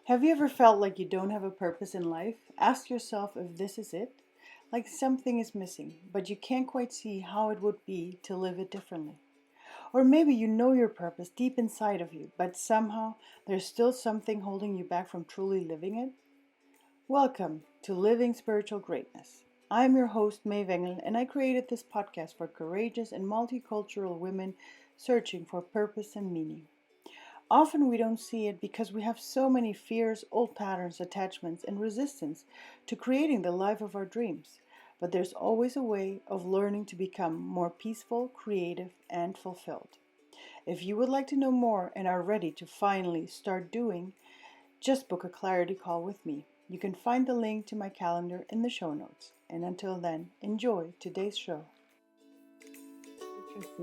Have you ever felt like you don't have a purpose in life? Ask yourself if this is it. Like something is missing, but you can't quite see how it would be to live it differently. Or maybe you know your purpose deep inside of you, but somehow there's still something holding you back from truly living it. Welcome to Living Spiritual Greatness. I'm your host, May Wengel, and I created this podcast for courageous and multicultural women searching for purpose and meaning. Often we don't see it because we have so many fears, old patterns, attachments, and resistance to creating the life of our dreams. But there's always a way of learning to become more peaceful, creative, and fulfilled. If you would like to know more and are ready to finally start doing, just book a clarity call with me. You can find the link to my calendar in the show notes. And until then, enjoy today's show.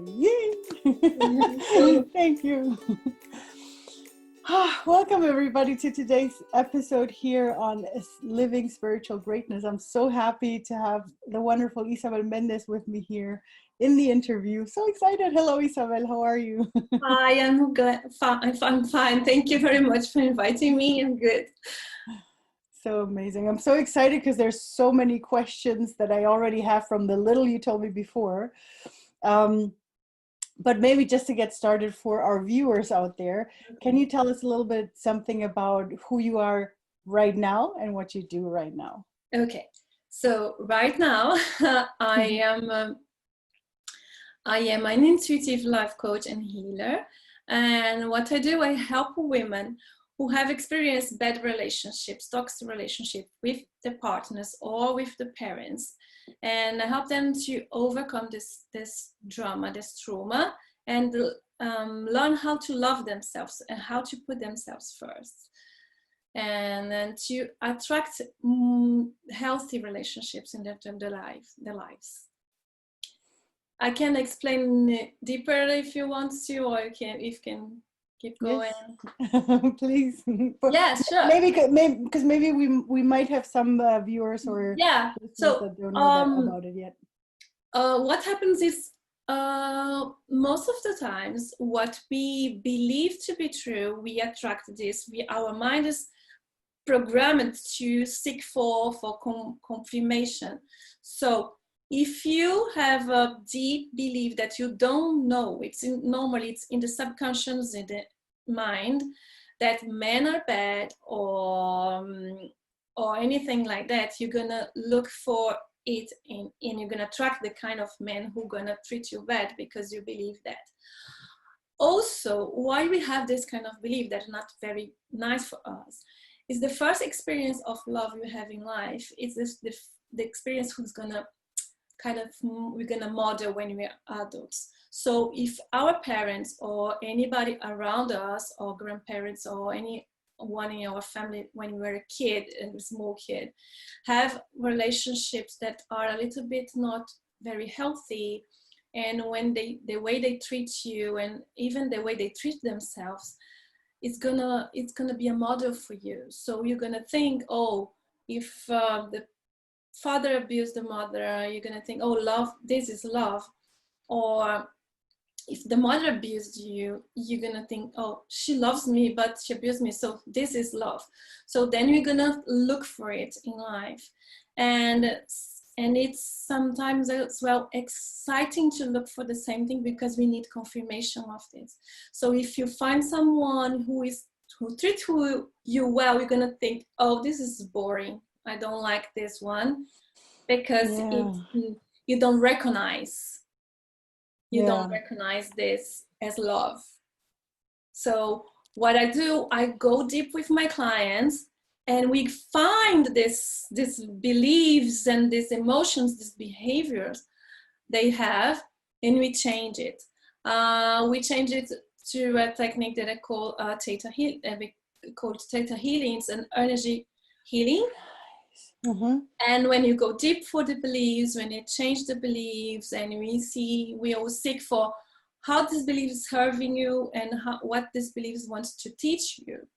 Yay! Thank you. Welcome, everybody, to today's episode here on Living Spiritual Greatness. I'm so happy to have the wonderful Isabel Mendes with me here in the interview. So excited. Hello, Isabel. How are you? Hi, I'm good. I'm fine. Thank you very much for inviting me. I'm good. So amazing. I'm so excited because there's so many questions that I already have from the little you told me before. But maybe just to get started for our viewers out there, can you tell us a little bit something about who you are right now and what you do right now? Okay, so right now I am an intuitive life coach and healer, and what I do, I help women who have experienced bad relationships, toxic relationship with the partners or with the parents, and I help them to overcome this drama, this trauma, and learn how to love themselves and how to put themselves first, and then to attract healthy relationships in their lives. I can explain deeper if you want to, or if you can keep going. Yes. Please. Yeah, sure. Maybe because maybe we might have some viewers or listeners that don't know about it yet. What happens is most of the times what we believe to be true, we attract this. Our mind is programmed to seek for confirmation. So if you have a deep belief that you don't know, normally it's in the subconscious, in the mind, that men are bad or anything like that, you're gonna look for it and you're gonna attract the kind of men who are gonna treat you bad because you believe that. Also, why we have this kind of belief that are not very nice for us is the first experience of love you have in life. It's the experience who's gonna we're gonna model when we're adults. So if our parents or anybody around us or grandparents or anyone in our family when we were a kid, a small kid, have relationships that are a little bit not very healthy, and when the way they treat you and even the way they treat themselves, it's gonna be a model for you. So you're gonna think, oh, if the father abused the mother, you're gonna think, oh, love, this is love. Or if the mother abused you, you're gonna think, oh, she loves me but she abused me, so this is love. So then you're gonna look for it in life, and it's sometimes as well exciting to look for the same thing because we need confirmation of this. So if you find someone who treats you well, you're gonna think, oh, this is boring, I don't like this one, because you don't recognize this as love. So what I do, I go deep with my clients and we find these beliefs and these emotions, these behaviors they have, and we change it. We change it to a technique that I call theta healing. Theta healing. It's an energy healing. Mm-hmm. And when you go deep for the beliefs, when you change the beliefs, and we always seek for how this belief is serving you and what this belief wants to teach you.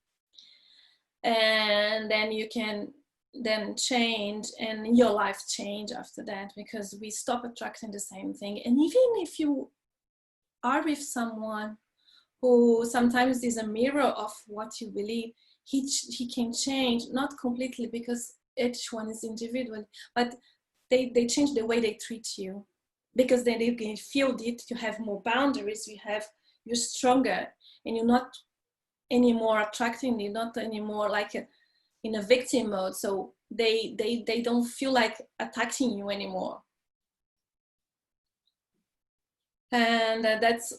And then you can then change, and your life change after that, because we stop attracting the same thing. And even if you are with someone who sometimes is a mirror of what you believe, he can change, not completely because each one is individual, but they change the way they treat you, because then you can feel it, you have more boundaries, you're stronger, and you're not anymore attracting, you're not anymore like in a victim mode, so they don't feel like attacking you anymore. And that's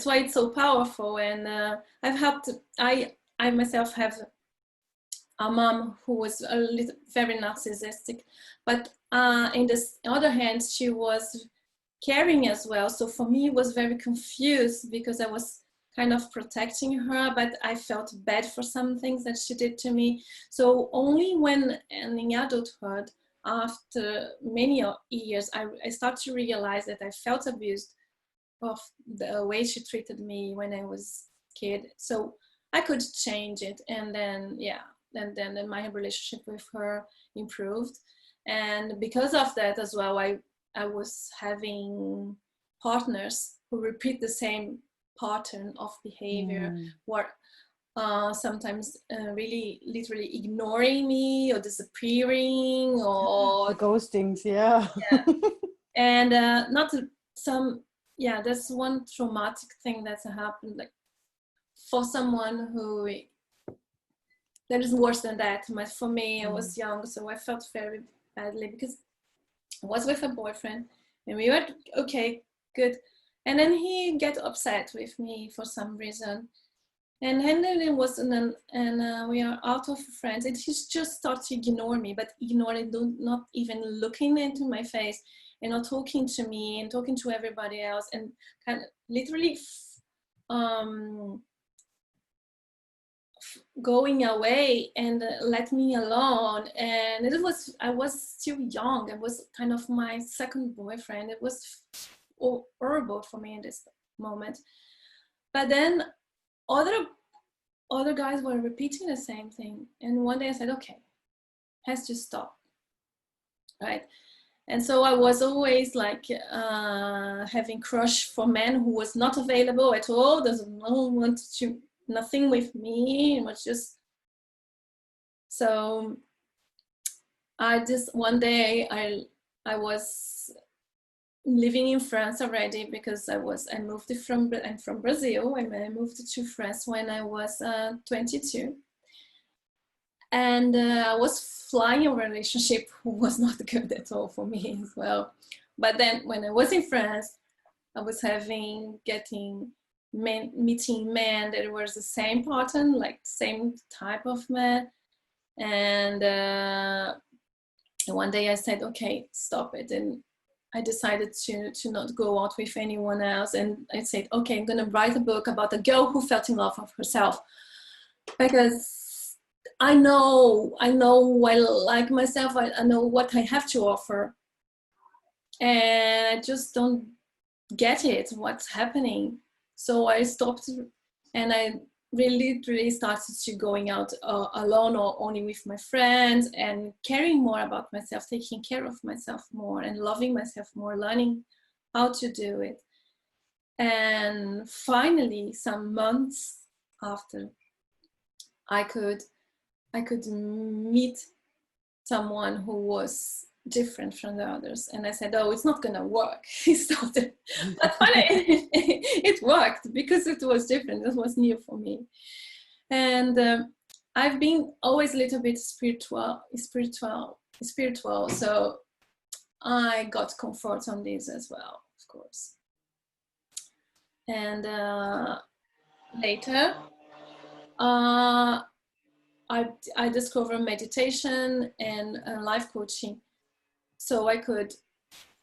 why it's so powerful. And I've helped, I myself have a mom who was a little very narcissistic, but in this other hand she was caring as well. So for me it was very confused, because I was kind of protecting her, but I felt bad for some things that she did to me. So only when in adulthood, after many years, I started to realize that I felt abused of the way she treated me when I was a kid. So I could change it, and then then my relationship with her improved. And because of that as well, I was having partners who repeat the same pattern of behavior, where sometimes really literally ignoring me or disappearing, or the ghostings, yeah. and not some, that's one traumatic thing that's happened, like for someone who, that is worse than that. But for me, I was young, so I felt very badly, because I was with a boyfriend and we were okay, good, and then he get upset with me for some reason, and then it was, and we are out of friends, and he just started to ignore me, but ignoring, not even looking into my face, and not talking to me and talking to everybody else, and kind of literally going away and let me alone. And I was still young. It was kind of my second boyfriend. It was horrible for me in this moment. But then other guys were repeating the same thing, and one day I said, okay, has to stop, right? And so I was always like having crush for men who was not available at all, doesn't want to, nothing with me. It was just, so I just, one day I was living in France already, because I'm from Brazil, and I moved to France when I was 22. And I was flying a relationship who was not good at all for me as well. But then when I was in France, I was meeting men that was the same pattern, like same type of man. And one day I said, okay, stop it. And I decided to not go out with anyone else. And I said, okay, I'm gonna write a book about a girl who felt in love with herself, because I know I like myself. I know what I have to offer, and I just don't get it, what's happening. So I stopped, and I really started to going out alone, or only with my friends, and caring more about myself, taking care of myself more, and loving myself more, learning how to do it. And finally, some months after, I could meet someone who was different from the others. And I said, oh, it's not gonna work. He started, but finally it worked, because it was different, it was new for me. And I've been always a little bit spiritual, so I got comfort on this as well, of course. And later I discovered meditation and life coaching, so I could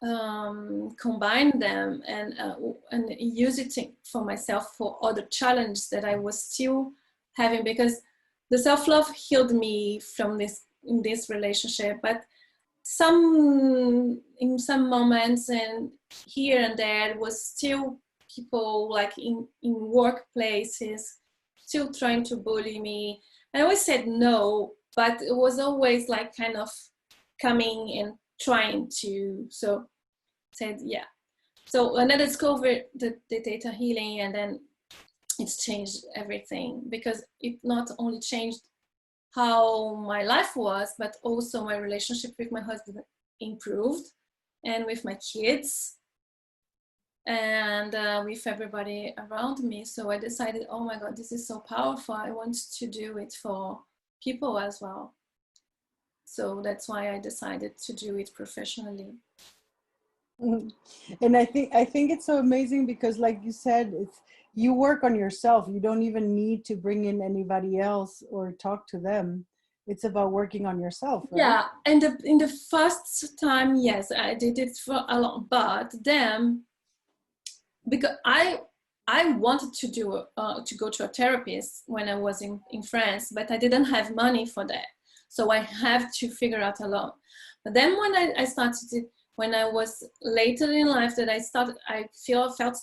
combine them and use it for myself, for other challenges that I was still having, because the self-love healed me from in this relationship, but in some moments and here and there, it was still people like in workplaces still trying to bully me. I always said no, but it was always like kind of coming and trying to, so said yeah. So when I discovered the theta healing, and then it's changed everything, because it not only changed how my life was, but also my relationship with my husband improved, and with my kids, and with everybody around me. So I decided, oh my God, this is so powerful. I want to do it for people as well. So that's why I decided to do it professionally. And I think it's so amazing because, like you said, it's you work on yourself. You don't even need to bring in anybody else or talk to them. It's about working on yourself, right? Yeah, and in the first time, yes, I did it for a lot, but then because I wanted to do to go to a therapist when I was in France, but I didn't have money for that, so I have to figure out alone. But then when I started it, when I was later in life, that I felt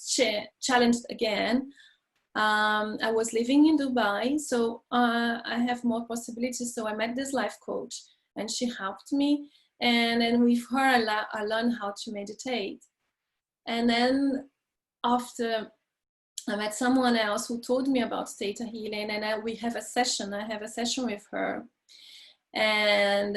challenged again. I was living in Dubai, so I have more possibilities. So I met this life coach, and she helped me. And then with her, I learned how to meditate. And then after, I met someone else who told me about theta healing, and we have a session. I have a session with her, and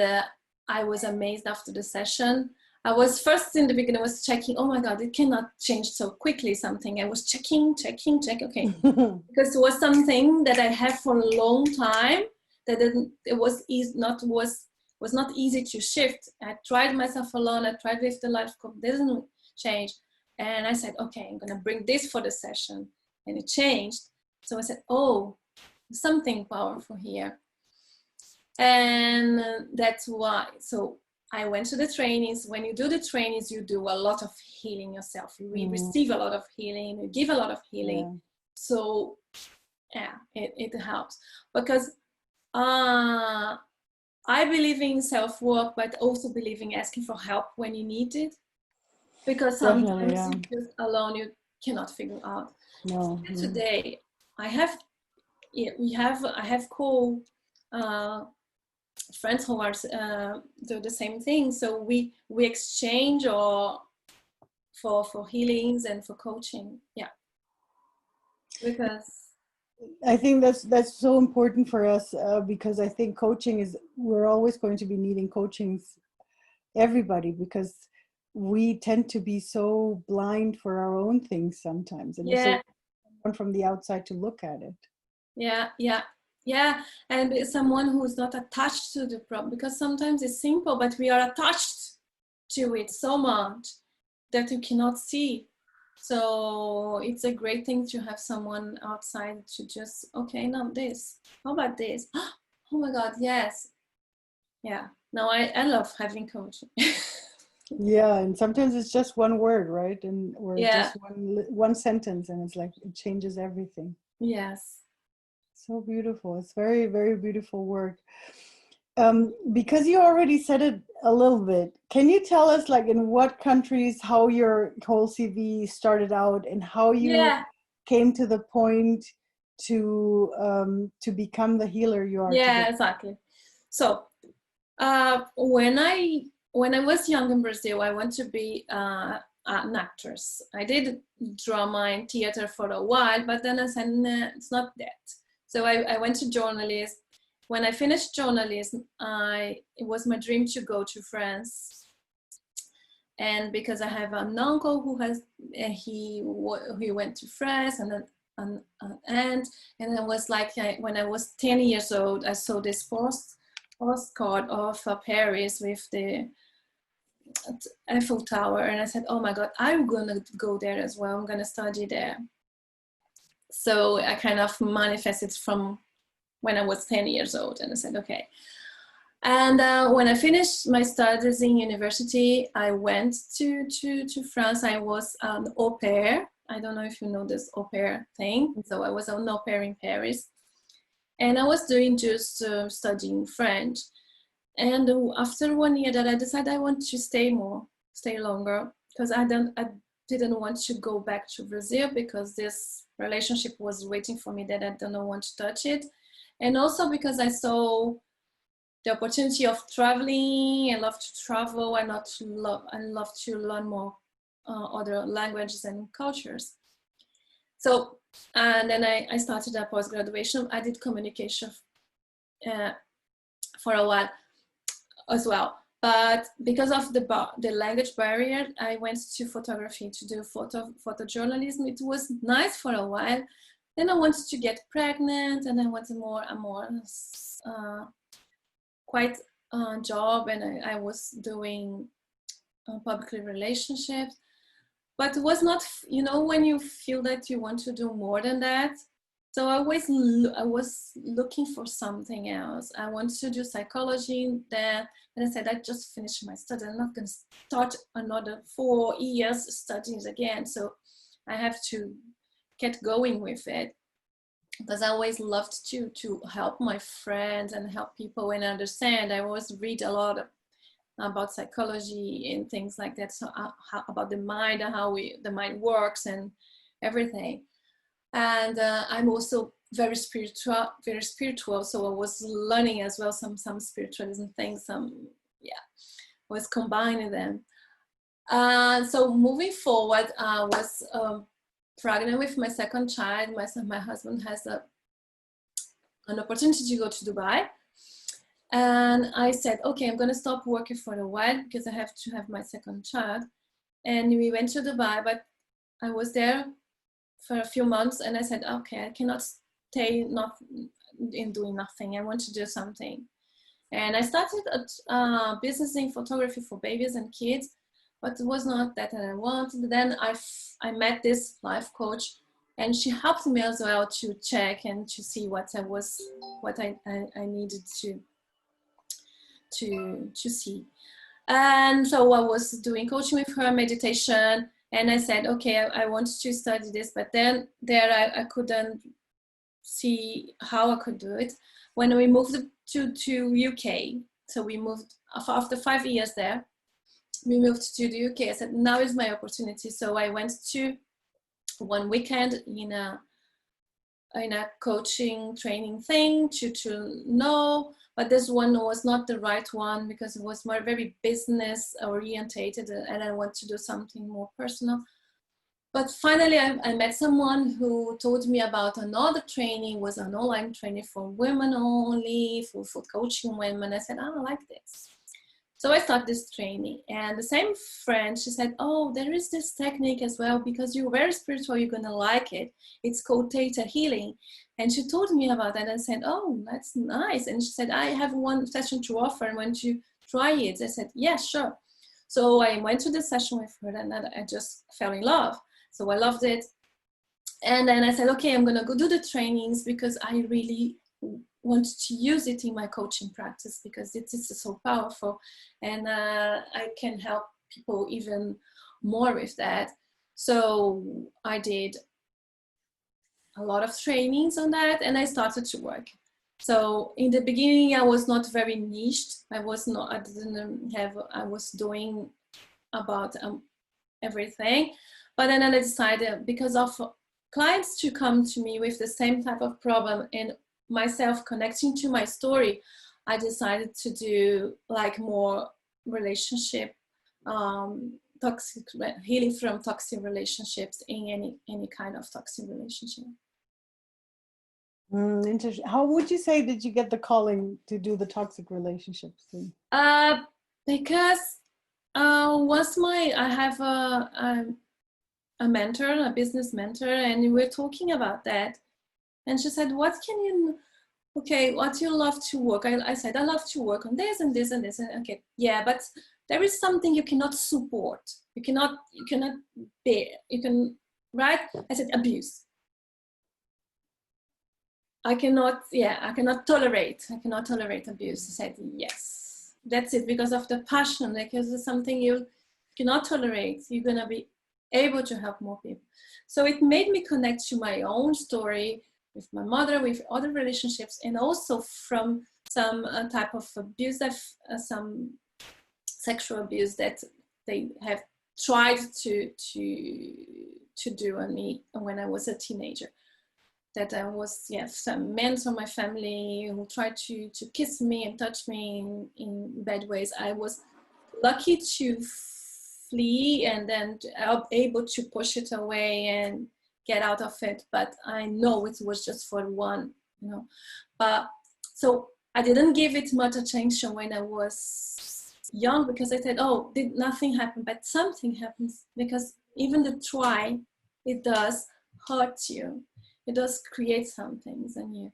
I was amazed after the session. I was first in the beginning, I was checking, oh my God, it cannot change so quickly something. I was checking, okay. Because it was something that I have for a long time, that it was not easy to shift. I tried myself alone, I tried with the life coach, didn't change. And I said, okay, I'm gonna bring this for the session. And it changed. So I said, oh, something powerful here. And that's why, so I went to the trainings. When you do the trainings, you do a lot of healing yourself. You receive a lot of healing, you give a lot of healing. Yeah. So yeah, it helps, because I believe in self-work, but also believe in asking for help when you need it, because sometimes just alone you cannot figure out. No. Today I have cool friends who are do the same thing, so we exchange or for healings and for coaching. Yeah, because I think that's so important for us, because I think we're always going to be needing coachings, everybody, because we tend to be so blind for our own things sometimes, and so someone from the outside to look at it. Yeah, and someone who's not attached to the problem, because sometimes it's simple, but we are attached to it so much that you cannot see. So it's a great thing to have someone outside to just, okay, now this, how about this? Oh my God, yes. Yeah, no, I love having coaching. Yeah, and sometimes it's just one word, right? Or just one sentence, and it's like it changes everything. Yes. So beautiful. It's very, very beautiful work. Because you already said it a little bit, can you tell us, like, in what countries, how your whole CV started out, and how you came to the point to become the healer you are today? Exactly. So when I was young in Brazil, I wanted to be an actress. I did drama and theater for a while, but then I said, nah, it's not that. So I went to journalism. When I finished journalism, it was my dream to go to France. And because I have an uncle who he went to France, and an aunt, and it was like when I was 10 years old, I saw this postcard of Paris with the Eiffel Tower, and I said, oh my God, I'm gonna go there as well. I'm gonna study there. So I kind of manifested from when I was 10 years old, and I said, okay. And when I finished my studies in university, I went to France. I was an au pair. I don't know if you know this au pair thing. So I was an au pair in Paris. And I was doing just studying French. And after 1 year that I decided I want to stay longer, because I didn't want to go back to Brazil, because this relationship was waiting for me that I don't want to touch it. And also because I saw the opportunity of traveling. I love to travel. I love to learn more other languages and cultures. So And then I started a post-graduation. I did communication for a while as well. But because of the language barrier, I went to photography to do photojournalism. It was nice for a while. Then I wanted to get pregnant, and I wanted a more quite job, and I was doing public relationships. But it was not, you know, when you feel that you want to do more than that. So I was looking for something else. I wanted to do psychology there, and I said, I just finished my study. I'm not going to start another 4 years studying again. So I have to get going with it, because I always loved to help my friends and help people and understand. I always read a lot about psychology and things like that. So about the mind and how the mind works and everything. And I'm also very spiritual. So I was learning as well some spiritualism things. Was combining them. So moving forward, I was pregnant with my second child. My husband has an opportunity to go to Dubai. And I said, okay, I'm going to stop working for a while because I have to have my second child. And we went to Dubai, but I was there for a few months, and I said, okay, I cannot stay in doing nothing. I want to do something. And I started business in photography for babies and kids, but it was not that I wanted. Then I met this life coach, and she helped me as well to check and to see what I needed to see. And so I was doing coaching with her, meditation, and I said, okay, I want to study this, but then I couldn't see how I could do it. When we moved to UK, so we moved after 5 years there, we moved to the UK. I said, now is my opportunity. So I went to one weekend in a coaching training thing to know, but this one was not the right one because it was more very business orientated, and I want to do something more personal. But finally I met someone who told me about another training, was an online training for women only, for coaching women. I said, oh, I like this. So I started this training, and the same friend, she said, oh, there is this technique as well, because you're very spiritual, you're gonna like it. It's called theta healing. And she told me about that, and I said, oh, that's nice. And she said, I have one session to offer, and want you try it? I said, yeah, sure. So I went to the session with her, and I just fell in love. So I loved it. And then I said, okay, I'm gonna go do the trainings because I really want to use it in my coaching practice, because it is so powerful, and I can help people even more with that. So I did a lot of trainings on that, and I started to work. So in the beginning, I was not very niched. I was doing about everything. But then I decided, because of clients to come to me with the same type of problem and myself connecting to my story, I decided to do like more relationship, toxic healing from toxic relationships in any kind of toxic relationship. Interesting. How would you say did you get the calling to do the toxic relationships thing? Because I have a mentor, a business mentor, and we were talking about that. And she said, what you love to work? I said, I love to work on this and this and this. And okay, yeah, but there is something you cannot support. You cannot bear. Right? I said, abuse. I cannot tolerate abuse. I said, yes, that's it, because of the passion, because it's something you cannot tolerate. You're going to be able to help more people. So it made me connect to my own story with my mother, with other relationships, and also from some type of abuse, some sexual abuse that they have tried to do on me when I was a teenager. That I was, some men from my family who tried to kiss me and touch me in bad ways. I was lucky to flee, and then able to push it away and get out of it, but I know it was just for one, you know. But so I didn't give it much attention when I was young, because I said, oh, did nothing happen? But something happens, because even the try, it does hurt you. It does create some things in you.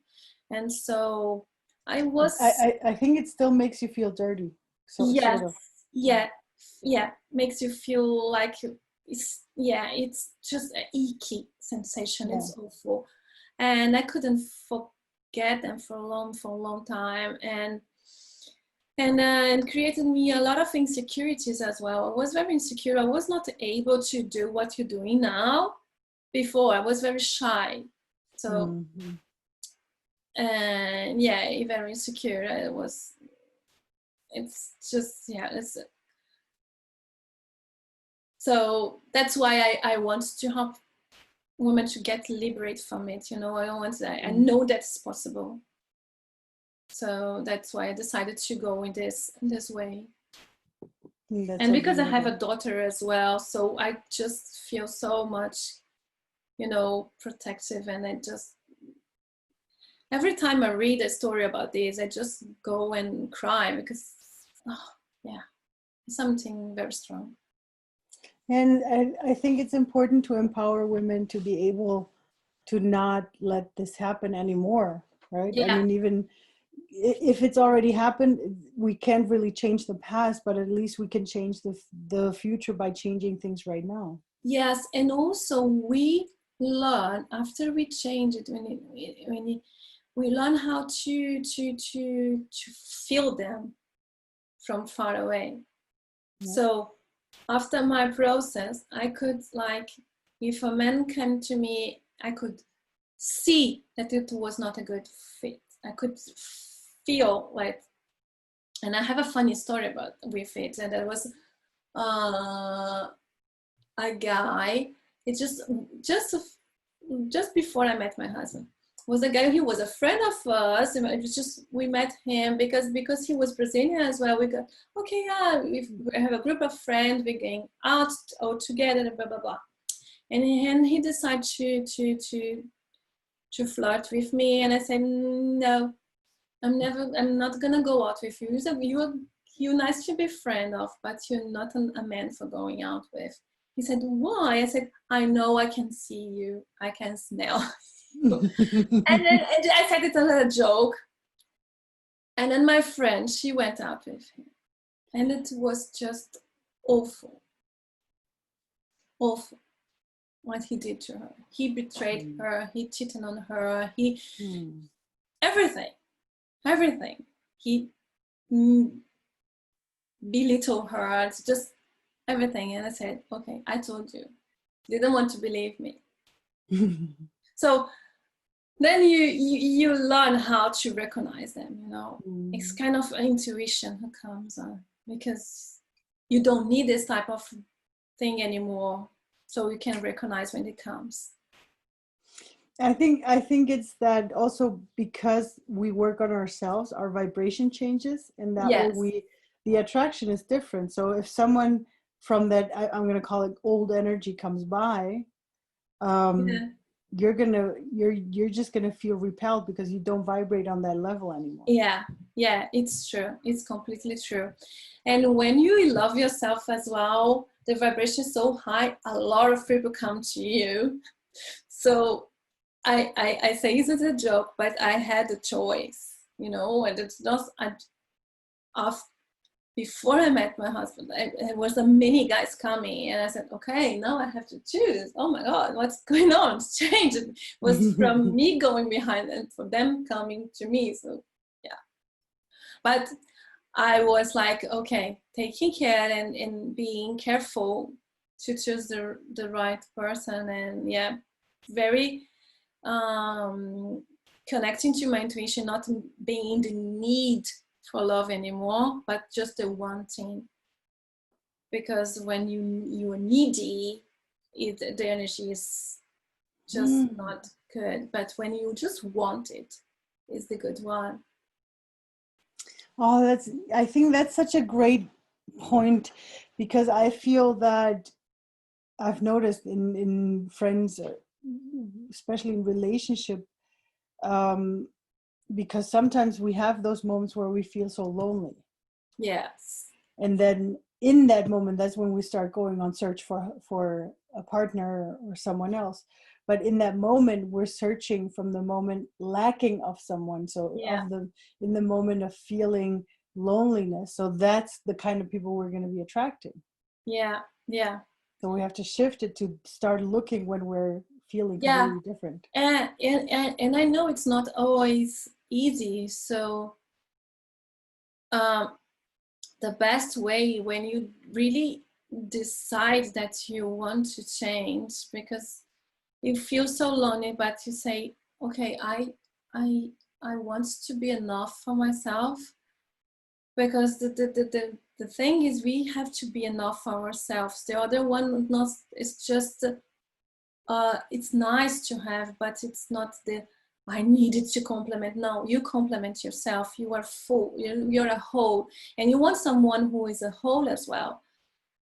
And so I was, I think it still makes you feel dirty. So yes, sort of. yeah, makes you feel like it's, yeah, it's just an icky sensation. Yeah. It's awful. And I couldn't forget them for a long time. And it created me a lot of insecurities as well. I was very insecure. I was not able to do what you're doing now. Before, I was very shy. So, Mm-hmm. and yeah, very insecure. I was, it's just, yeah, it's, so that's why I want to help women to get liberated from it. You know, I know that's possible. So that's why I decided to go in this way. That's And so because I have a beautiful. daughter as well, so I just feel so much, you know, protective. And I just, every time I read a story about this, I just go and cry, because, oh, yeah, something very strong. And I think it's important to empower women to be able to not let this happen anymore, right? I Yeah. mean, even if it's already happened, we can't really change the past, but at least we can change the future by changing things right now. Yes, and also we learn after we change it, we learn how to feel them from far away. Yeah. So after my process, I could, like, if a man came to me, I could see that it was not a good fit. I could feel like, and I have a funny story about with it, and there was a guy. It just before I met my husband, was a guy. He was a friend of us. And it was just, we met him because he was Brazilian as well. We got, okay, yeah, we have a group of friends. We're going out all together, blah blah blah. And he decided to flirt with me, and I said, no, I'm not gonna go out with you. He said, you're nice to be friend of, but you're not a man for going out with. He said, why? I said, I know, I can see you, I can smell you. And then I said it as a joke. And then my friend, she went out with him. And it was just awful. Awful what he did to her. He betrayed her, he cheated on her, he everything. Everything. He belittled her. It's just everything. And I said, okay, I told you. Didn't want to believe me. So then you learn how to recognize them, you know. It's kind of intuition who comes on, because you don't need this type of thing anymore, so you can recognize when it comes. I think it's that also, because we work on ourselves, our vibration changes, and that way Yes. the attraction is different. So if someone from that, I'm going to call it old energy, comes by, Yeah. you're just gonna feel repelled because you don't vibrate on that level anymore. Yeah, it's true. It's completely true. And when you love yourself as well, the vibration is so high, a lot of people come to you. So I say it's a joke, but I had a choice, you know. And it's not, before I met my husband, there was a many guys coming, and I said, okay, now I have to choose. Oh my God, what's going on? It's changed. It was from me going behind and for them coming to me. So yeah, but I was like, okay, taking care and being careful to choose the right person. And yeah, very connecting to my intuition, not being in the need for love anymore, but just the wanting. Because when you're needy, the energy is just not good. But when you just want it, is the good one. Oh, I think that's such a great point, because I feel that I've noticed in friends especially in relationship, um, because sometimes we have those moments where we feel so lonely. Yes. And then in that moment, that's when we start going on search for a partner or someone else. But in that moment, we're searching from the moment lacking of someone. So Yeah. in the moment of feeling loneliness. So that's the kind of people we're going to be attracting. Yeah. Yeah. So we have to shift it to start looking when we're feeling Yeah. completely different. And I know it's not always easy. So the best way, when you really decide that you want to change, because you feel so lonely, but you say, okay, I I want to be enough for myself, because the thing is, we have to be enough for ourselves. The other one not, it's just it's nice to have, but it's not the I needed to complement. No, you complement yourself. You are full. You're a whole, and you want someone who is a whole as well.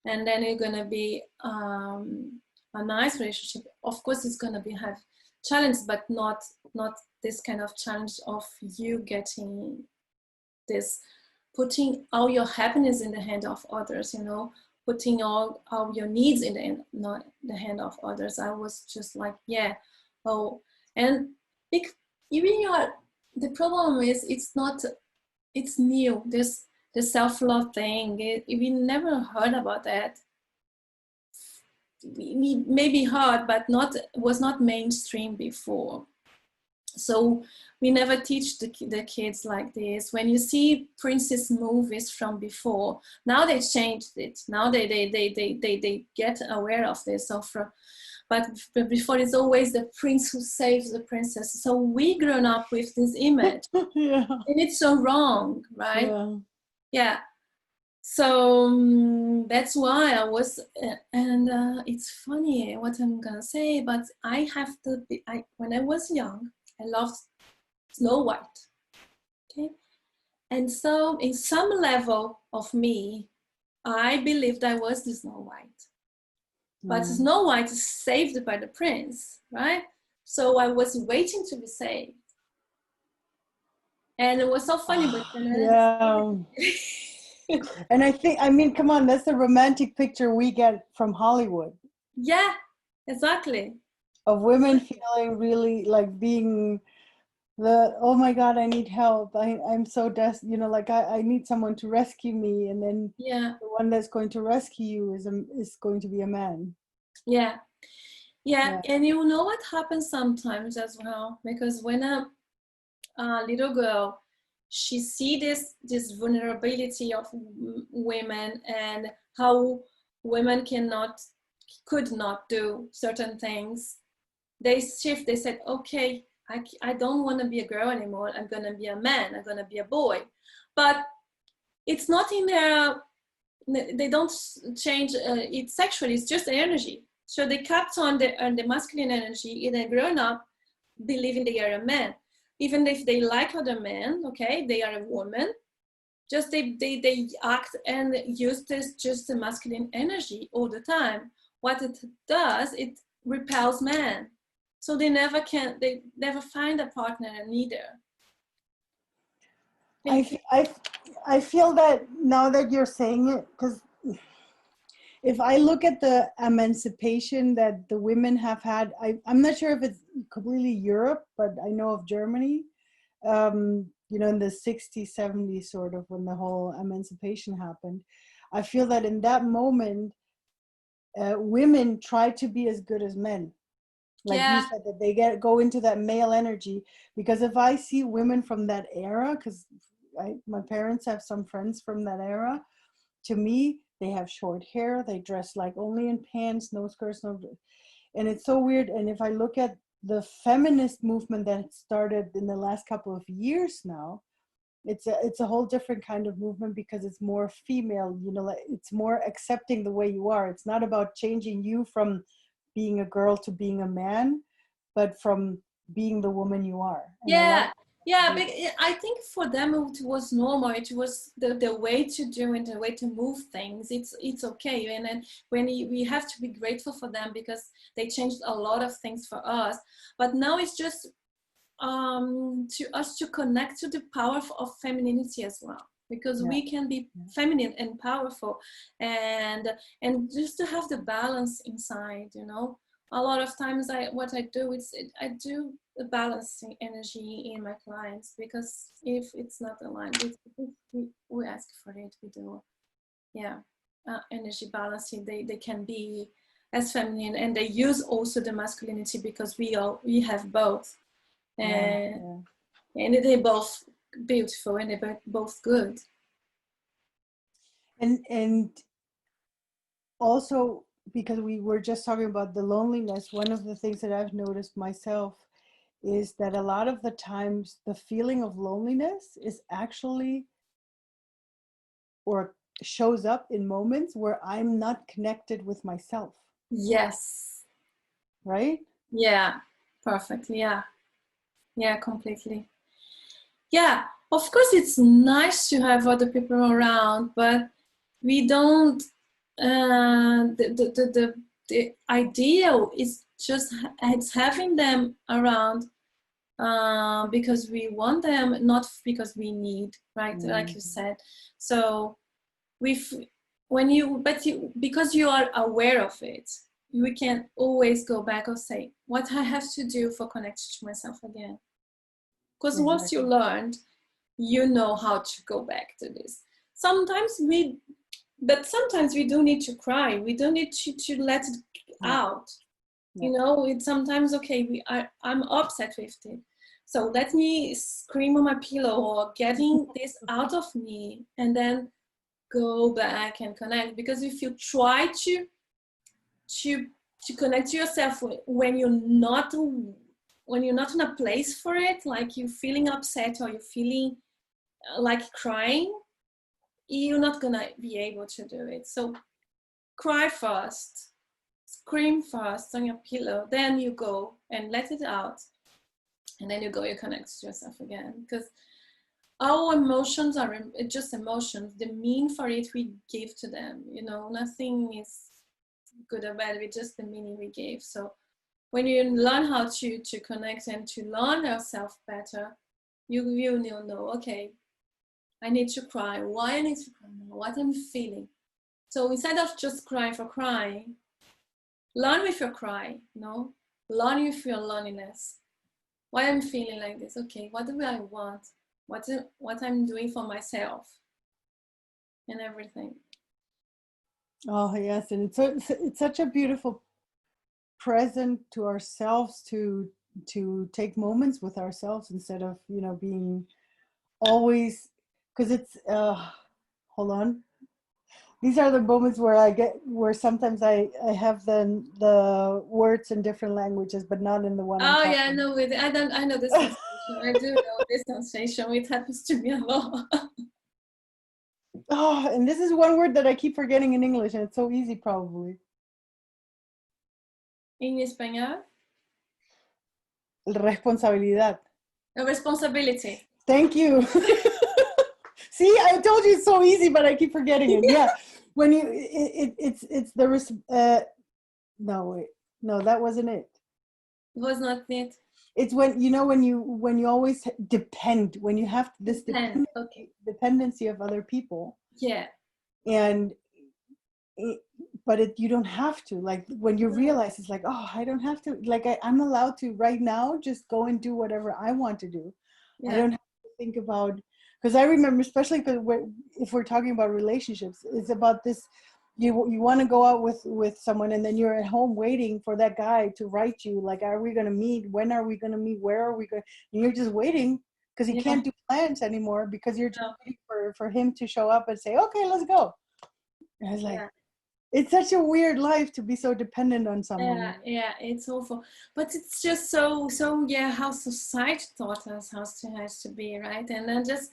And then you're gonna be a nice relationship. Of course, it's gonna be have challenge, but not this kind of challenge of you getting this, putting all your happiness in the hand of others, you know, putting all your needs in the hand of others. I was just like, yeah, oh, and even the problem is, it's not, it's new, this the self-love thing. We never heard about that. We maybe heard, but not, was not mainstream before. So we never teach the kids like this. When you see princess movies from before, now they changed it. Now they get aware of this. So but before, it's always the prince who saves the princess. So we grown up with this image. Yeah. And it's so wrong, right? Yeah. Yeah. So that's why I was, and it's funny what I'm gonna say, but I have to be, when I was young, I loved Snow White, okay? And so in some level of me, I believed I was the Snow White. But Snow White is saved by the prince, right? So I was waiting to be saved. And it was so funny, but yeah. And I mean, come on, that's the romantic picture we get from Hollywood. Yeah, exactly. Of women feeling really like being oh my God, I need help. I'm so desperate, you know, like I need someone to rescue me. And then Yeah. the one that's going to rescue you is going to be a man. Yeah. Yeah. Yeah. And you know what happens sometimes as well? Because when a little girl, she see this vulnerability of women, and how women could not do certain things, they shift. They said, okay, I don't want to be a girl anymore. I'm gonna be a man. I'm gonna be a boy. But it's not in their, they don't change it sexually. It's just energy. So they kept on the masculine energy, and then grown up believing they are a man. Even if they like other men, okay, they are a woman. Just they act and use this just the masculine energy all the time. What it does, it repels men. So they never find a partner neither. I feel that now that you're saying it, because if I look at the emancipation that the women have had, I'm not sure if it's completely Europe, but I know of Germany, you know, in the 60s, 70s, sort of, when the whole emancipation happened. I feel that in that moment, women try to be as good as men. Like you Yeah. said, that they go into that male energy. Because if I see women from that era, because my parents have some friends from that era, to me, they have short hair, they dress like only in pants, no skirts, no, and it's so weird. And if I look at the feminist movement that started in the last couple of years now, it's a whole different kind of movement, because it's more female, you know, like it's more accepting the way you are. It's not about changing you from being a girl to being a man, but from being the woman you are. And Yeah. Yeah, but I think for them it was normal. It was the way to do it, the way to move things. It's okay, and then we have to be grateful for them because they changed a lot of things for us. But now it's just to us to connect to the power of femininity as well, because we can be feminine and powerful, and just to have the balance inside, you know. A lot of times what I do is I do a balancing energy in my clients, because if it's not aligned, we ask for it, we do, yeah, energy balancing. They can be as feminine, and they use also the masculinity, because we have both, and they're both beautiful, and they're both good. And also, because we were just talking about the loneliness, one of the things that I've noticed myself is that a lot of the times the feeling of loneliness is actually, or shows up in moments where I'm not connected with myself. Yes. Right? Yeah, perfectly. Yeah, completely. Yeah, of course it's nice to have other people around, but we don't, the ideal is just it's having them around, because we want them, not because we need, right? Like you said. So because you are aware of it, we can always go back and say, what I have to do for connection to myself again. Because once you learned, you know how to go back to this. Sometimes we do need to cry. We don't need to let it out. You know, it's sometimes okay. I'm upset with it, so let me scream on my pillow or getting this out of me, and then go back and connect. Because if you try to connect to yourself when you're not in a place for it, like you're feeling upset or you're feeling like crying, you're not gonna be able to do it. So cry first, scream first on your pillow, then you go and let it out, and then you connect to yourself again. Because our emotions are just emotions. The meaning for it we give to them, you know. Nothing is good or bad, it's just the meaning we gave. So when you learn how to connect and to learn yourself better, you will know, okay, I need to cry. Why I need to cry? What I'm feeling. So instead of just crying for crying, learn with your cry, learn with your loneliness. Why I'm feeling like this? Okay, what do I want? What I'm doing for myself, and everything. Oh yes, and it's such a beautiful present to ourselves to take moments with ourselves instead of being always, because it's hold on, these are the moments where sometimes I have the words in different languages but not in the one I'm Oh talking. yeah, I know this sensation. I do know this sensation. It happens to me a lot. Oh, and this is one word that I keep forgetting in English, and it's so easy probably. In español? Responsabilidad. Responsibility. Thank you. See, I told you it's so easy, but I keep forgetting it. Yeah, when you it's the no wait, no, that wasn't it. It was not it. It's when you always depend, when you have this dependency of other people. Yeah. And you don't have to, like when you realize it's like, oh, I don't have to, like I'm allowed to right now just go and do whatever I want to do. I don't have to think about, because I remember, especially if we're talking about relationships, it's about this, you want to go out with someone, and then you're at home waiting for that guy to write you, like, are we going to meet, when are we going to meet, where are we going, and you're just waiting because you can't do plans anymore, because you're just waiting for him to show up and say, okay, let's go. And I was like, it's such a weird life to be so dependent on someone. Yeah, it's awful. But it's just so how society taught us how it has to be, right? And then just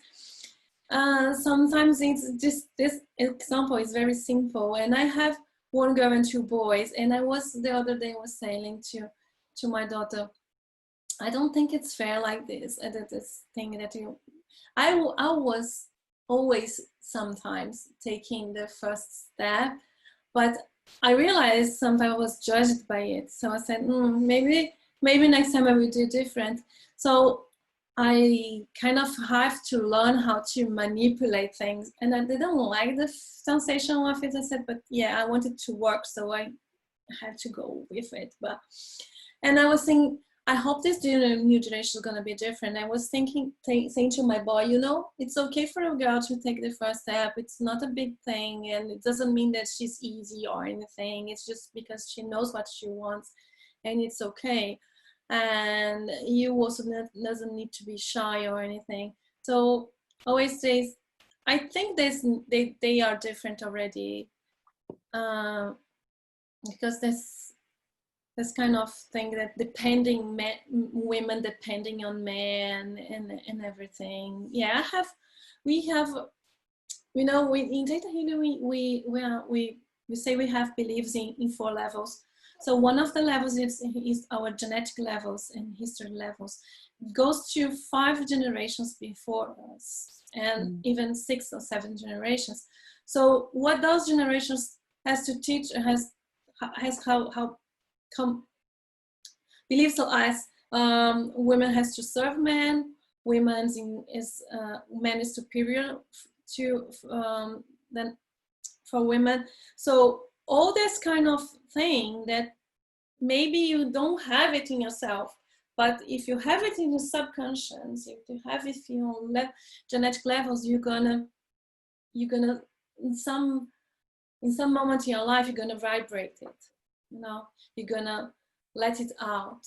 sometimes it's just, this example is very simple. And I have one girl and two boys, and the other day was saying to my daughter, I don't think it's fair like this. This thing that I was always sometimes taking the first step, but I realized sometimes I was judged by it. So I said, maybe next time I will do different. So I kind of have to learn how to manipulate things. And I didn't like the sensation of it. I said, but yeah, I want it to work, so I have to go with it. But and I was thinking, I hope this new generation is going to be different. I was thinking, saying to my boy, it's okay for a girl to take the first step. It's not a big thing, and it doesn't mean that she's easy or anything. It's just because she knows what she wants, and it's okay. And you also doesn't need to be shy or anything. So always says, I think they are different already, because this kind of thing that women depending on men and everything. Yeah, we have, we in data healing we say we have beliefs in 4 levels. So one of the levels is our genetic levels and history levels. It goes to 5 generations before us, and even 6 or 7 generations. So what those generations has to teach has how beliefs of us, women has to serve men, men is superior to than for women. So all this kind of thing that maybe you don't have it in yourself, but if you have it in your subconscious, if you have it in your genetic levels, you're gonna in some moment in your life you're gonna vibrate it. You're gonna let it out,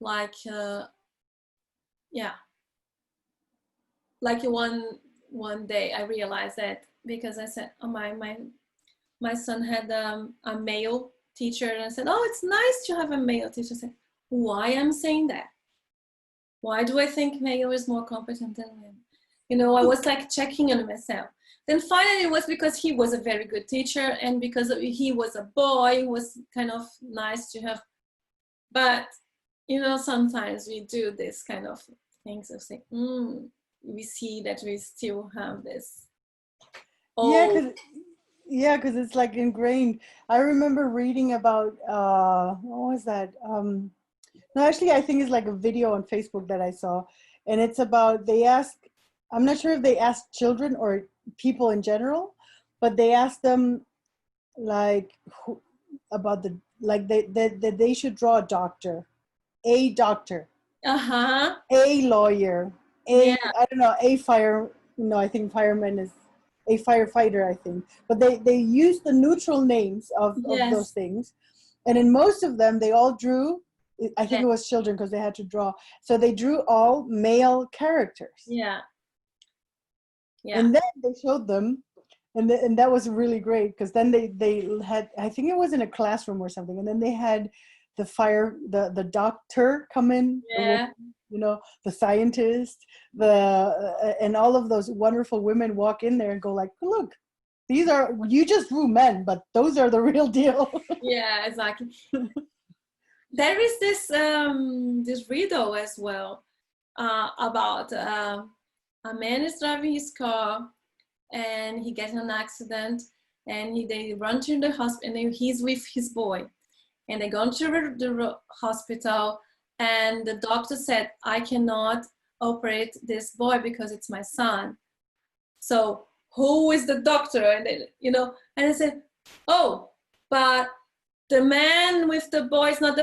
like like one day I realized that, because I said, oh, my son had a male teacher, and I said, oh, it's nice to have a male teacher. I said, why I'm saying that? Why do I think male is more competent than women? I was like checking on myself. Then finally it was because he was a very good teacher, and because he was a boy, it was kind of nice to have. But sometimes we do this kind of things of saying, we see that we still have this. Yeah, because it's like ingrained. I remember reading about what was that? No, actually, I think it's like a video on Facebook that I saw, and it's about, I'm not sure if they asked children or people in general, but they asked them like about they should draw a doctor, a lawyer, Yeah. I don't know, I think fireman is a firefighter, I think. But they use the neutral names of those things. And in most of them, they all drew, I think it was children because they had to draw. So they drew all male characters. Yeah. And then they showed them, and that was really great, because then they had, I think it was in a classroom or something, and then they had the doctor come in, the scientist, and all of those wonderful women walk in there and go like, look, you just drew men, but those are the real deal. Yeah, exactly. There is this riddle as well, about a man is driving his car, and he gets in an accident, and they run to the hospital, and he's with his boy, and they go to the hospital, and the doctor said, I cannot operate this boy because it's my son. So who is the doctor? And and I said, oh, but the man with the boy is not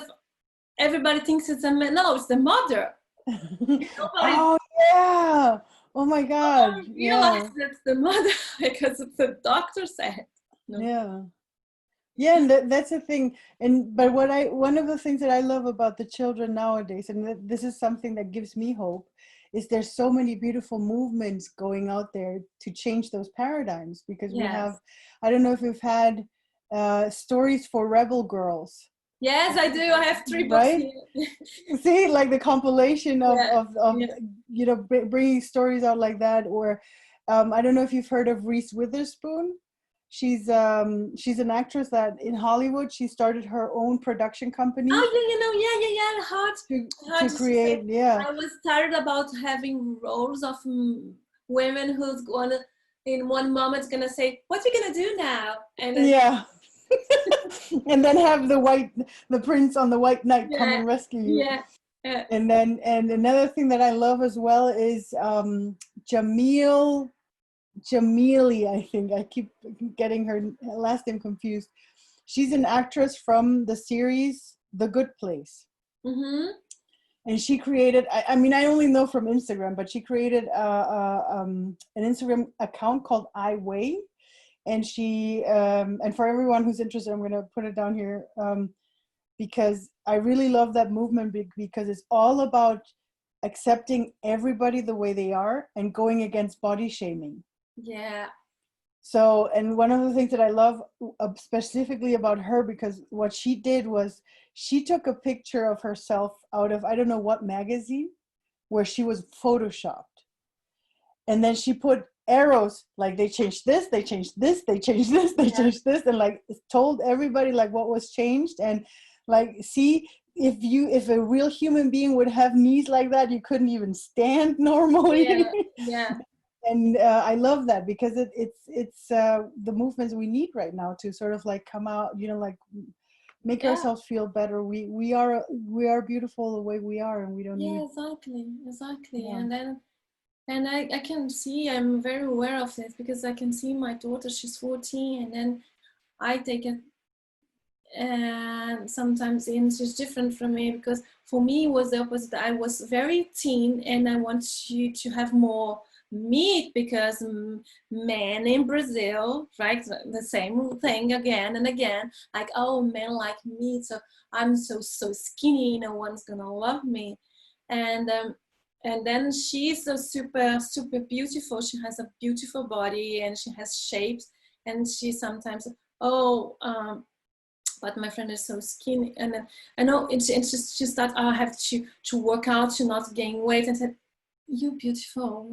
everybody thinks it's a man. No, it's the mother. Oh yeah. Oh my God. I realize that's the mother because it's the doctor said. No. Yeah, and that's the thing. But one of the things that I love about the children nowadays, and this is something that gives me hope, is there's so many beautiful movements going out there to change those paradigms, because we have, I don't know if we've had stories for rebel girls. Yes, I do. I have 3 books here. See, like the compilation of bringing stories out like that. Or I don't know if you've heard of Reese Witherspoon. She's an actress that in Hollywood she started her own production company Oh, yeah. Hard, to hard to say. create, yeah. I was tired about having roles of women who's gonna, in one moment, gonna say, "What are you gonna do now?" And then, Yeah. And then have the prince on the white knight come yeah, and rescue you. yeah, yeah. And then, and another thing that I love as well is Jamil Jamili, I think. I keep getting her last name confused. She's an actress from the series The Good Place. Mm-hmm. And she created, I mean, I only know from Instagram, but she created an Instagram account called I Weigh. And and for everyone who's interested, I'm going to put it down here, because I really love that movement, because it's all about accepting everybody the way they are and going against body shaming. Yeah. So, and one of the things that I love specifically about her, because what she did was she took a picture of herself out of, I don't know what magazine, where she was photoshopped. And then she put arrows, like they changed this, they changed this, they changed this, they Yeah. changed this, and like told everybody like what was changed. And like, see, if a real human being would have knees like that, you couldn't even stand normally. Yeah. Yeah. And I love that, because it's the movements we need right now to sort of like come out, like make Yeah. ourselves feel better. We are beautiful the way we are, and we don't Yeah, need. exactly. Yeah. And then, and I can see, I'm very aware of this because I can see my daughter, she's 14, and then I take it, and sometimes it's just different from me, because for me it was the opposite. I was very teen and I want you to have more meat, because men in Brazil, right, the same thing again and again, like, oh, men like meat, so I'm so skinny, no one's gonna love me. And then she's so super beautiful, she has a beautiful body and she has shapes, and she sometimes, oh, but my friend is so skinny, and then I know it's just she start, I have to work out to not gain weight, and said, you beautiful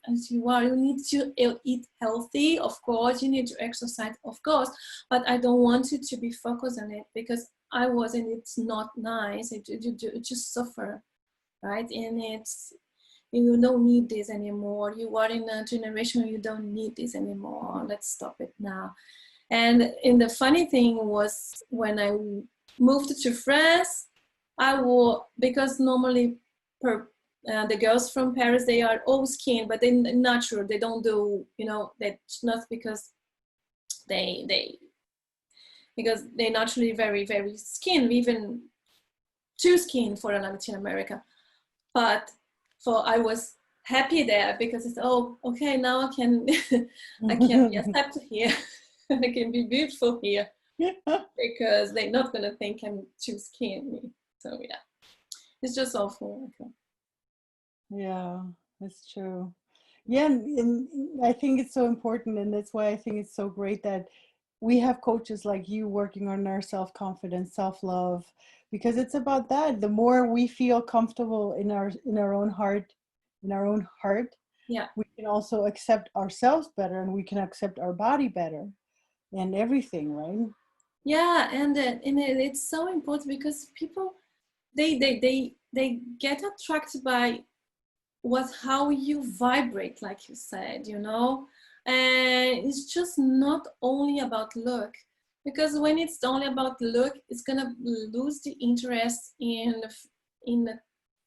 as you are, you need to eat healthy, of course, you need to exercise, of course, but I don't want you to be focused on it, because I was, and it's not nice, you just suffer, right? And it's, you don't need this anymore, you are in a generation where you don't need this anymore, let's stop it now. And the funny thing was, when I moved to France, I wore, because normally the girls from Paris, they are all skin, but they're natural. They don't do, that's not because they because they're naturally very, very skin, even too skin for Latin America. But I was happy there, because it's, oh, okay, now I can I can be accepted here. I can be beautiful here, because they're not gonna think I'm too skinny. So yeah, it's just awful. Okay. Yeah, that's true. Yeah, and I think it's so important, and that's why I think it's so great that we have coaches like you working on our self-confidence, self-love, because it's about that. The more we feel comfortable in our own heart, Yeah. we can also accept ourselves better, and we can accept our body better and everything, right? Yeah, and it's so important, because people, they get attracted by how you vibrate, like you said, and it's just not only about look, because when it's only about look, it's gonna lose the interest in a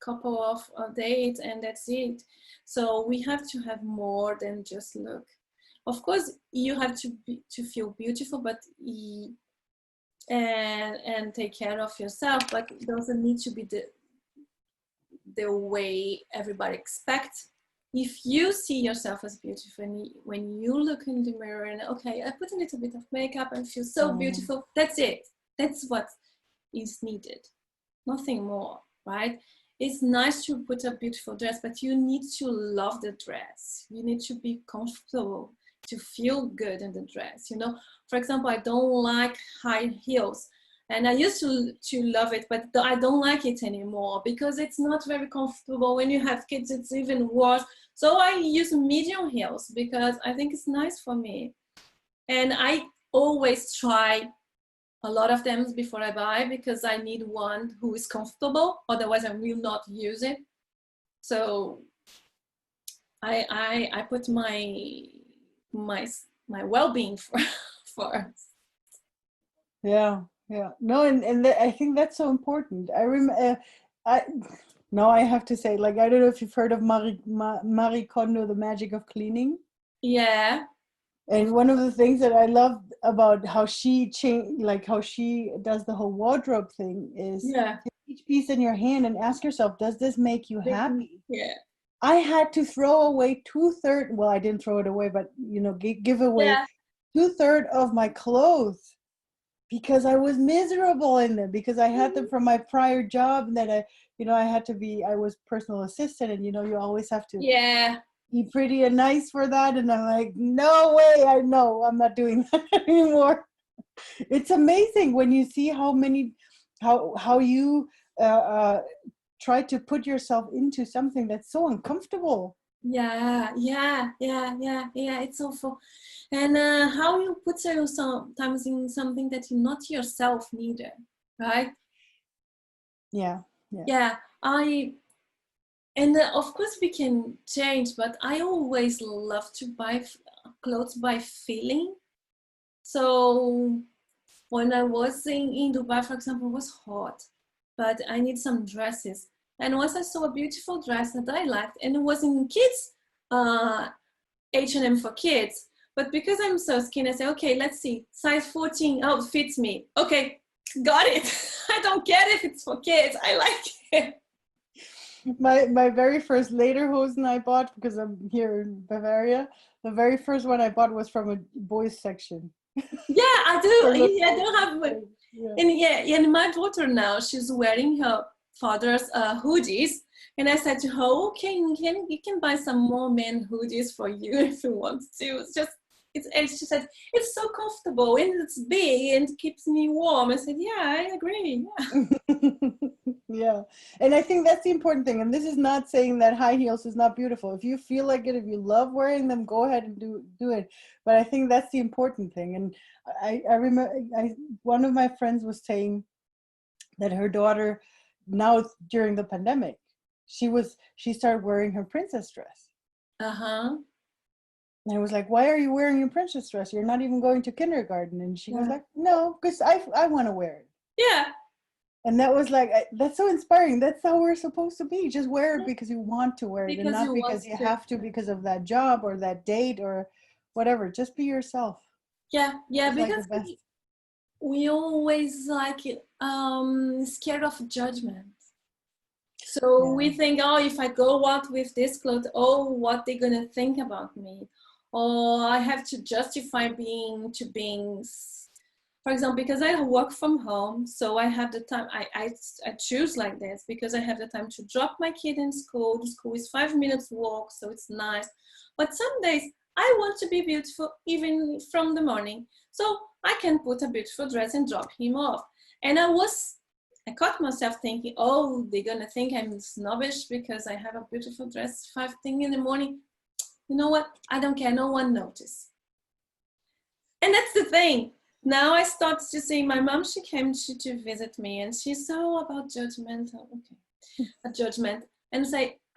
couple of dates, and that's it. So we have to have more than just look. Of course, you have to feel beautiful, but and take care of yourself, but it doesn't need to be the way everybody expects. If you see yourself as beautiful, and when you look in the mirror and, okay, I put a little bit of makeup and feel so Mhm. beautiful, that's it. That's what is needed, nothing more, right? It's nice to put a beautiful dress, but you need to love the dress. You need to be comfortable, to feel good in the dress. For example, I don't like high heels, and I used to love it, but I don't like it anymore, because it's not very comfortable. When you have kids, it's even worse. So I use medium heels, because I think it's nice for me. And I always try a lot of them before I buy, because I need one who is comfortable, otherwise I will not use it. So I put my my well-being for first. Yeah, yeah. No, I think that's so important. I now I have to say, like, I don't know if you've heard of Marie Kondo, The Magic of Cleaning. Yeah, And one of the things that I love about how she like how she does the whole wardrobe thing is yeah, take each piece in your hand and ask yourself, does this make you happy? yeah, I had to throw away 2/3. Well, I didn't throw it away, but give away yeah, 2/3 of my clothes because I was miserable in them, because I had them from my prior job that I was personal assistant, and you always have to yeah, be pretty and nice for that. And I'm like, no way, I know I'm not doing that anymore. It's amazing when you see how you try to put yourself into something that's so uncomfortable. yeah, yeah, yeah, yeah, yeah. It's awful. And how you put yourself sometimes in something that you're not yourself neither, right? Yeah, yeah, Yeah, and of course we can change, but I always love to buy clothes by feeling. So when I was in Dubai, for example, it was hot, but I need some dresses. And once I saw a beautiful dress that I liked, and it was in kids, uh, H&M for kids. But because I'm so skinny, I say, okay, let's see, size 14, oh, it fits me. Okay, got it. I don't care if it's for kids. I like it. my very first lederhosen I bought, because I'm here in Bavaria, the very first one I bought was from a boys section. Yeah, I For do. little Yeah, I don't have, boys. Yeah. and yeah, and my daughter now, she's wearing her father's hoodies. And I said to her, okay, you can buy some more men hoodies for you if you want to. It's just, and she said, it's so comfortable and it's big and it keeps me warm. I said, yeah, I agree. Yeah. Yeah, and I think that's the important thing. And this is not saying that high heels is not beautiful. If you feel like it, if you love wearing them, go ahead and do it. But I think that's the important thing. And I remember one of my friends was saying that her daughter, now during the pandemic, she started wearing her princess dress. Uh-huh. And I was like, why are you wearing your princess dress? You're not even going to kindergarten. And she was Yeah. like, no, because I want to wear it. Yeah. And that was like, that's so inspiring. That's how we're supposed to be. Just wear it because you want to wear it, and Because not you want because you to. have to, because of that job or that date or whatever. Just be yourself. Yeah, yeah, It's like the because best. we always like scared of judgment. So Yeah. we think, oh, if I go out with this clothes, oh, what they're gonna think about me, or I have to justify being. For example, because I work from home, so I have the time. I choose like this because I have the time to drop my kid in school. The school is 5 minutes walk, so it's nice. But some days I want to be beautiful even from the morning, so I can put a beautiful dress and drop him off. And I caught myself thinking, oh, they're gonna think I'm snobbish because I have a beautiful dress 5 thing in the morning. You know what? I don't care. No one notice. And that's the thing. Now I start to see my mom. She came to visit me, and she's so about judgmental. Okay, a judgment, and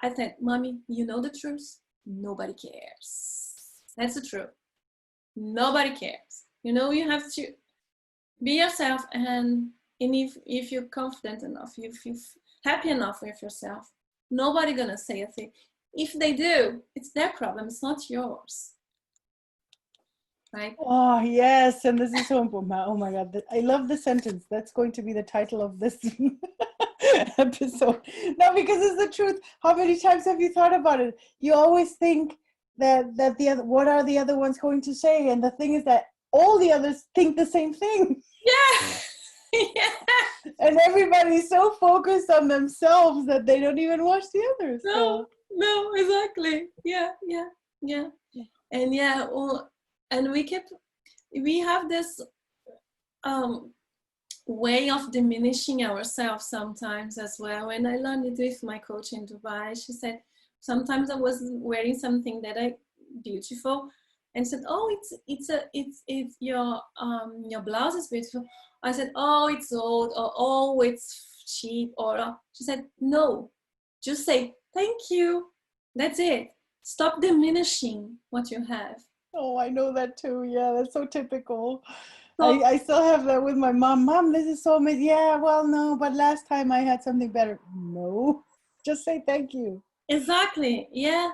I said, mommy, you know the truth. Nobody cares. That's the truth. Nobody cares. You have to be yourself, and if you're confident enough, if you're happy enough with yourself, nobody gonna say a thing. If they do, it's their problem. It's not yours, right? Oh, yes. And this is so important. Oh my God. I love the sentence. That's going to be the title of this episode. No, because it's the truth. How many times have you thought about it? You always think that what are the other ones going to say? And the thing is that all the others think the same thing. Yeah. Yeah. And everybody's so focused on themselves that they don't even watch the others. No, So no, exactly. Yeah, yeah, yeah. And yeah, and we have this um way of diminishing ourselves sometimes as well. And I learned it with my coach in Dubai. She said sometimes I was wearing something that I beautiful, and said, "Oh, it's your blouse is beautiful." I said, "Oh, it's old," or "Oh, it's cheap," or she said, "No, just say thank you. That's it. Stop diminishing what you have." Oh, I know that too. Yeah, that's so typical. So I still have that with my mom. Mom, this is so amazing. Yeah, well, no, but last time I had something better. No, just say thank you. exactly, yeah.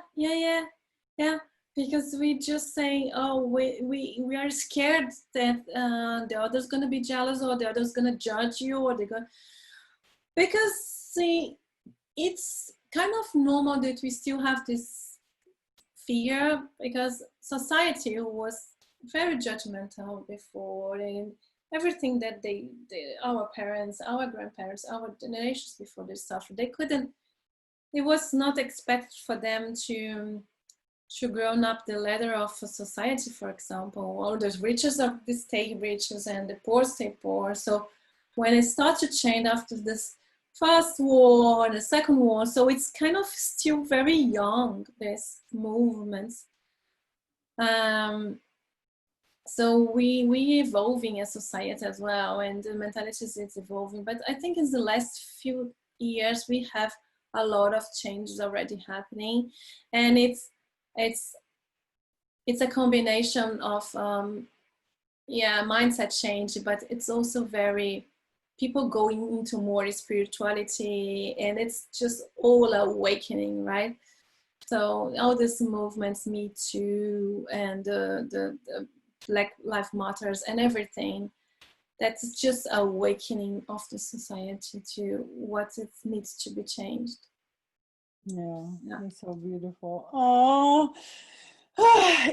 Because we just say, "Oh, we are scared that the other's gonna be jealous, or the other's gonna judge you, or they're gonna," because see, it's kind of normal that we still have this fear, because society was very judgmental before, and everything that our parents, our grandparents, our generations before they suffered, they couldn't, it was not expected for them to grow up the ladder of a society, for example. All the riches of the stay riches and the poor stay poor. So when it started to change after this first war, the second war, so it's kind of still very young, this movements. Um, so we evolving as society as well, and the mentalities is evolving. But I think in the last few years we have a lot of changes already happening, and it's it's a combination of mindset change, but it's also very people going into more spirituality, and it's just all awakening, right? So all these movements, Me Too, and the Black Lives Matters and everything, that's just awakening of the society to what it needs to be changed. Yeah, Yeah. that's so beautiful. Oh,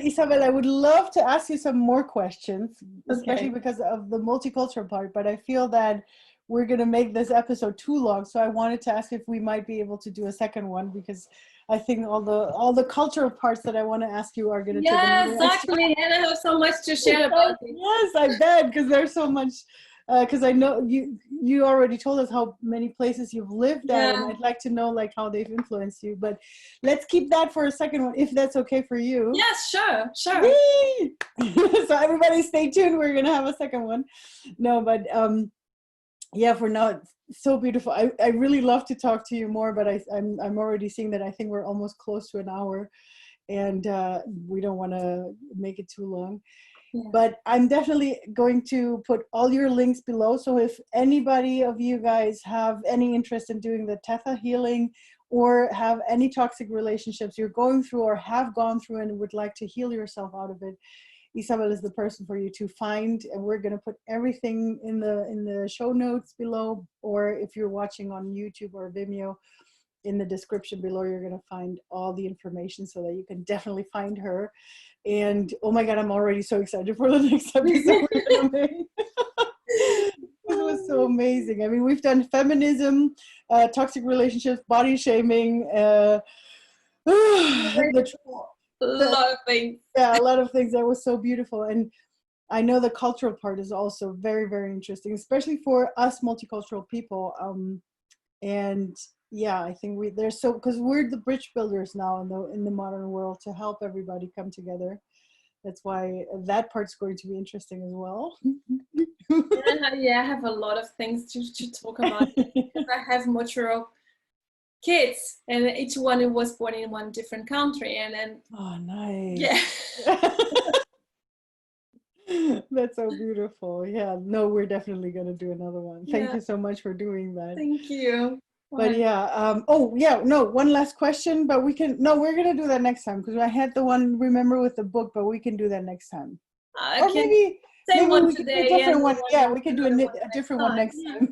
Isabel, I would love to ask you some more questions, especially Okay. because of the multicultural part, but I feel that we're going to make this episode too long. So I wanted to ask if we might be able to do a second one, because I think all the cultural parts that I want to ask you are going to take Yeah, another extra. exactly. And I have so much to share about it. Yes, I bet, because there's so much. Because I know you already told us how many places you've lived at, and Yeah. I'd like to know like how they've influenced you. But let's keep that for a second one, if that's okay for you. Yes, sure, sure. Yay! So everybody stay tuned. We're gonna have a second one. No, but yeah, for now it's so beautiful. I really love to talk to you more, but I'm already seeing that I think we're almost close to an hour, and we don't want to make it too long. Yeah. But I'm definitely going to put all your links below. So if anybody of you guys have any interest in doing the Tetha healing, or have any toxic relationships you're going through or have gone through and would like to heal yourself out of it, Isabel is the person for you to find. And we're going to put everything in the show notes below, or if you're watching on YouTube or Vimeo, in the description below, you're going to find all the information so that you can definitely find her. And oh my God, I'm already so excited for the next episode we're going to make. This was so amazing. I mean, we've done feminism, toxic relationships, body shaming, the, A lot of things. yeah, a lot of things. That was so beautiful. And I know the cultural part is also very, very interesting, especially for us multicultural people. And yeah, I think there's so, because we're the bridge builders now in the modern world to help everybody come together. That's why that part's going to be interesting as well. Yeah, I have a lot of things to talk about, because I have multiple kids, and each one was born in one different country, and then Oh, nice. yeah. That's so beautiful. Yeah, no, we're definitely going to do another one. Thank Yeah, you so much for doing that. thank you. But yeah, oh yeah, no, one last question, but we're going to do that next time, because I had the one, remember, with the book, but we can do that next time. I Or can say maybe one we can do a today and different one. Yeah, we can do another one a next different one time. next Yeah. time.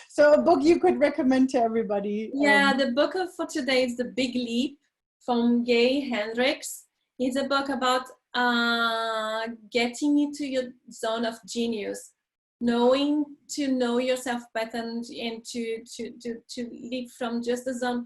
So a book you could recommend to everybody. Yeah, the book for today is The Big Leap from Gay Hendricks. It's a book about getting into your zone of genius, knowing to know yourself better, and to leap from just the zone,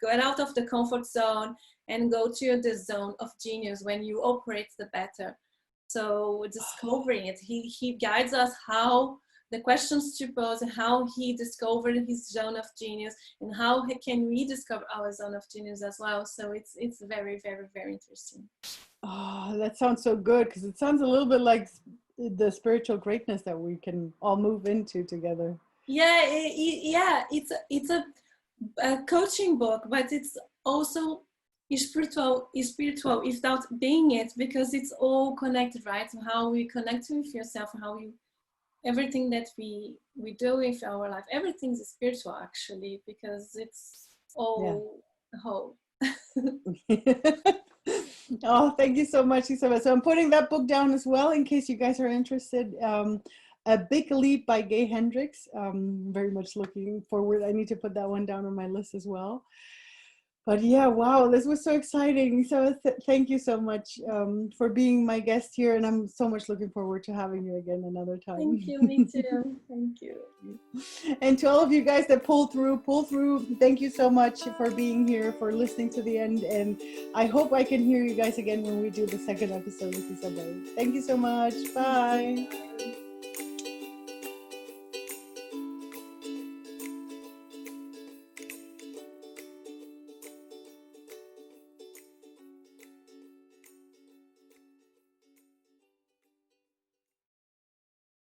get out of the comfort zone and go to the zone of genius when you operate the better. So discovering it, he guides us how the questions to pose, and how he discovered his zone of genius, and can we discover our zone of genius as well. So it's very, very, very interesting. Oh, that sounds so good, because it sounds a little bit like the spiritual greatness that we can all move into together. Yeah, yeah, it's a coaching book, but it's also spiritual without being it, because it's all connected, right? How we connect with yourself, how you everything that we do with our life, everything is spiritual actually, because it's Yeah. all whole. Oh, thank you so much, Isabel. So I'm putting that book down as well in case you guys are interested. A Big Leap by Gay Hendricks. Very much looking forward. I need to put that one down on my list as well. But yeah, wow, this was so exciting. So thank you so much for being my guest here. And I'm so much looking forward to having you again another Thank time. you, me too. Thank you. And to all of you guys that pull through, thank you so much for being here, for listening to the end. And I hope I can hear you guys again when we do the second episode with Isabel. Thank you so much. Bye.